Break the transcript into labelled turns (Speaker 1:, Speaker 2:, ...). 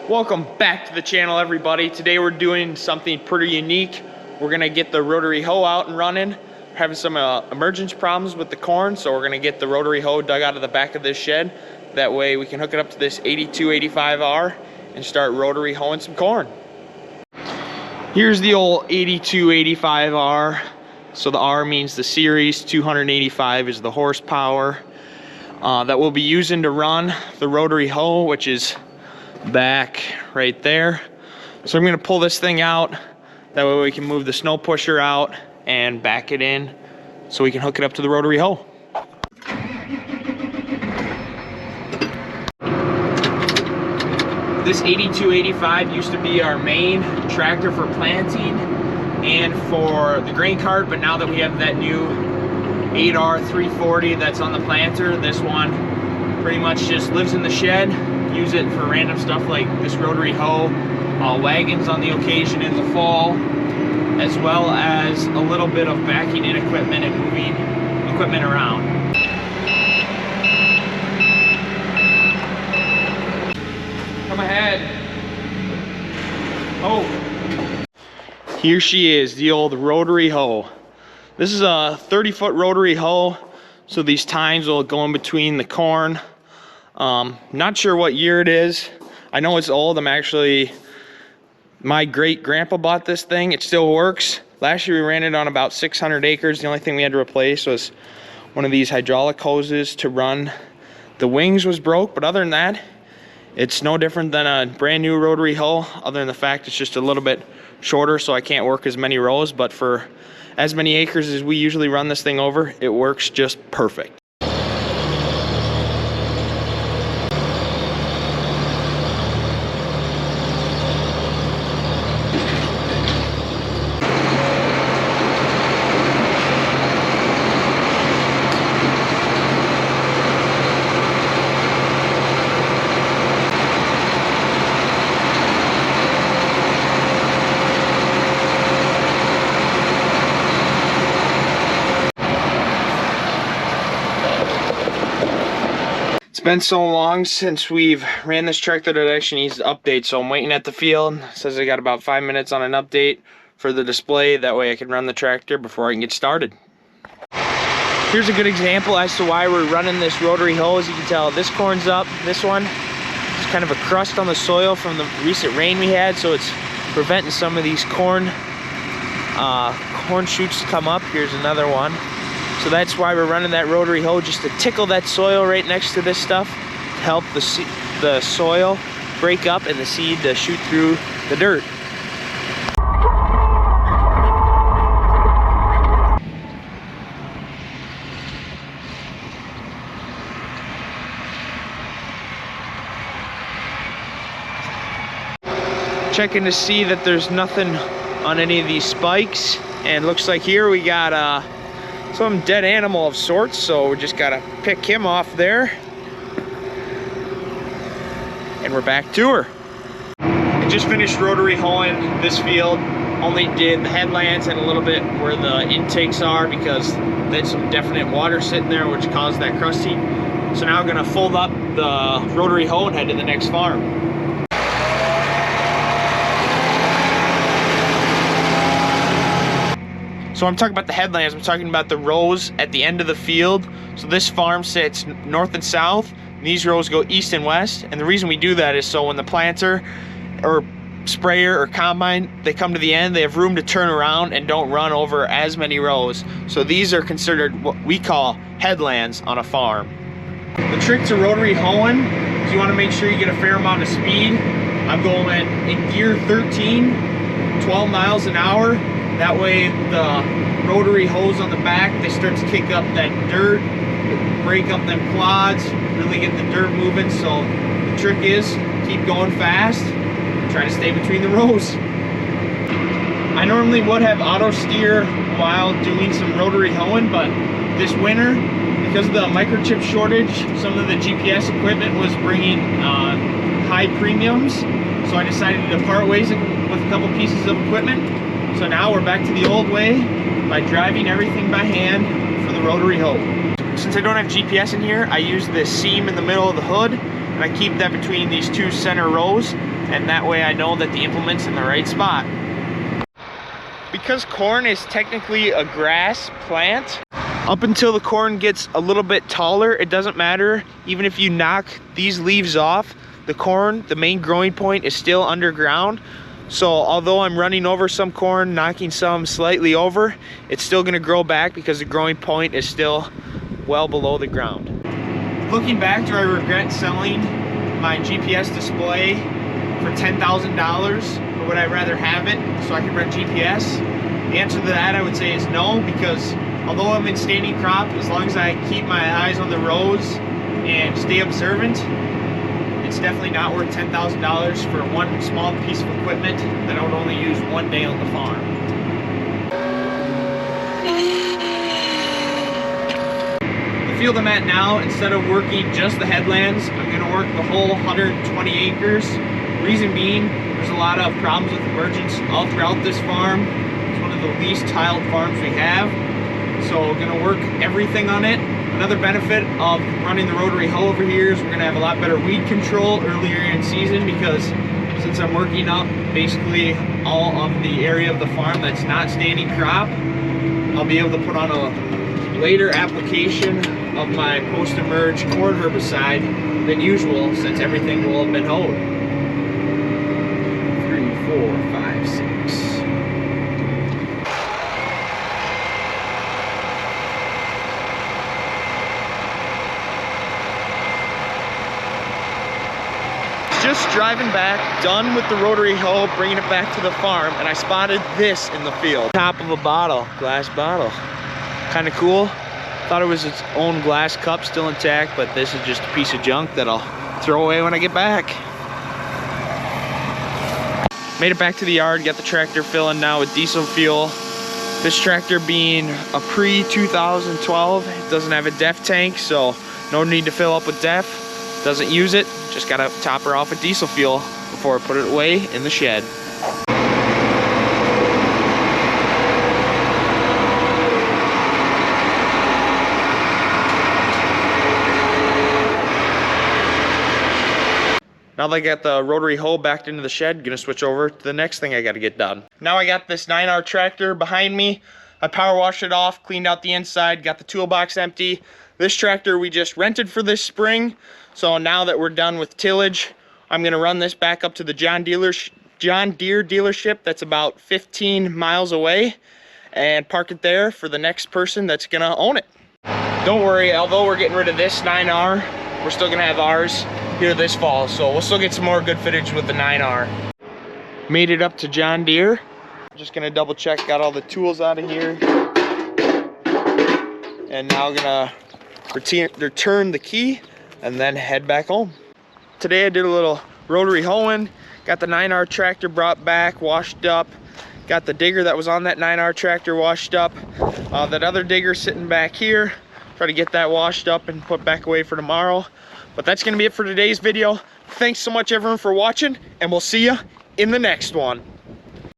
Speaker 1: Welcome back to the channel, everybody. Today we're doing something pretty unique. We're gonna get the rotary hoe out and running. We're having some emergency problems with the corn, so we're gonna get the rotary hoe dug out of the back of this shed. That way we can hook it up to this 8285R and start rotary hoeing some corn. Here's the old 8285R. So the R means the series, 285 is the horsepower that we'll be using to run the rotary hoe, which is back right there. So I'm going to pull this thing out, that way we can move the snow pusher out and back it in so we can hook it up to the rotary hoe. This 8285 used to be our main tractor for planting and for the grain cart, but now that we have that new 8R 340 that's on the planter, this one pretty much just lives in the shed. Use it for random stuff like this rotary hoe, wagons on the occasion in the fall, as well as a little bit of backing in equipment and moving equipment around. Come ahead. Oh, here she is, the old rotary hoe. This is a 30-foot rotary hoe, so these tines will go in between the corn. Not sure what year it is. I know it's old. My great-grandpa bought this thing. It still works. Last year we ran it on about 600 acres. The only thing we had to replace was one of these hydraulic hoses to run. The wings was broke, but other than that, it's no different than a brand new rotary hoe, other than the fact it's just a little bit shorter, so I can't work as many rows. But for as many acres as we usually run this thing over, it works just perfect. It's been so long since we've ran this tractor that it actually needs to update, so I'm waiting at the field. It says I got about 5 minutes on an update for the display. That way I can run the tractor before I can get started. Here's a good example as to why we're running this rotary hoe. As you can tell, this corn's up. This one is kind of a crust on the soil from the recent rain we had, so it's preventing some of these corn shoots to come up. Here's another one. So that's why we're running that rotary hoe, just to tickle that soil right next to this stuff, to help the soil break up and the seed to shoot through the dirt. Checking to see that there's nothing on any of these spikes, and looks like here we got some dead animal of sorts, so we just gotta pick him off there. And we're back to her. I just finished rotary hoeing this field. Only did the headlands and a little bit where the intakes are, because there's some definite water sitting there which caused that crusting. So now I'm gonna fold up the rotary hoe and head to the next farm. So I'm talking about the headlands, I'm talking about the rows at the end of the field. So this farm sits north and south, and these rows go east and west. And the reason we do that is so when the planter or sprayer or combine, they come to the end, they have room to turn around and don't run over as many rows. So these are considered what we call headlands on a farm. The trick to rotary hoeing is you want to make sure you get a fair amount of speed. I'm going in gear 13, 12 miles an hour. That way the rotary hose on the back, they start to kick up that dirt, break up them clods, really get the dirt moving. So the trick is keep going fast, try to stay between the rows. I normally would have auto steer while doing some rotary hoeing, but this winter, because of the microchip shortage, some of the GPS equipment was bringing high premiums. So I decided to part ways with a couple pieces of equipment. So now we're back to the old way by driving everything by hand for the rotary hoe. Since I don't have GPS in here, I use this seam in the middle of the hood and I keep that between these two center rows, and that way I know that the implement's in the right spot. Because corn is technically a grass plant, up until the corn gets a little bit taller, it doesn't matter. Even if you knock these leaves off, the corn, the main growing point, is still underground. So although I'm running over some corn, knocking some slightly over, it's still gonna grow back because the growing point is still well below the ground. Looking back, do I regret selling my GPS display for $10,000, or would I rather have it so I can run GPS? The answer to that, I would say, is no, because although I'm in standing crop, as long as I keep my eyes on the rows and stay observant, it's definitely not worth $10,000 for one small piece of equipment that I would only use one day on the farm. The field I'm at now, instead of working just the headlands, I'm going to work the whole 120 acres. Reason being, there's a lot of problems with emergence all throughout this farm. It's one of the least tiled farms we have, so we're going to work everything on it. Another benefit of running the rotary hoe over here is we're going to have a lot better weed control earlier in season, because since I'm working up basically all of the area of the farm that's not standing crop, I'll be able to put on a later application of my post-emerge corn herbicide than usual, since everything will have been hoed. 3, 4, 5, 6. Just driving back, done with the rotary hoe, bringing it back to the farm, and I spotted this in the field. Top of a bottle, glass bottle. Kind of cool. Thought it was its own glass cup, still intact, but this is just a piece of junk that I'll throw away when I get back. Made it back to the yard, got the tractor filling now with diesel fuel. This tractor being a pre-2012, it doesn't have a DEF tank, so no need to fill up with DEF. Doesn't use it, just gotta top her off with diesel fuel before I put it away in the shed. Now that I got the rotary hoe backed into the shed, gonna switch over to the next thing I gotta get done. Now I got this 9R tractor behind me. I power washed it off, cleaned out the inside, got the toolbox empty. This tractor we just rented for this spring. So now that we're done with tillage, I'm gonna run this back up to the John Deere dealership that's about 15 miles away, and park it there for the next person that's gonna own it. Don't worry, although we're getting rid of this 9R, we're still gonna have ours here this fall, so we'll still get some more good footage with the 9R. Made it up to John Deere. Just gonna double check, got all the tools out of here, and now gonna return the key and then head back home. Today I did a little rotary hoeing, got the 9R tractor brought back, washed up, got the digger that was on that 9R tractor washed up, that other digger sitting back here, try to get that washed up and put back away for tomorrow. But that's gonna be it for today's video. Thanks so much everyone for watching, and we'll see you in the next one.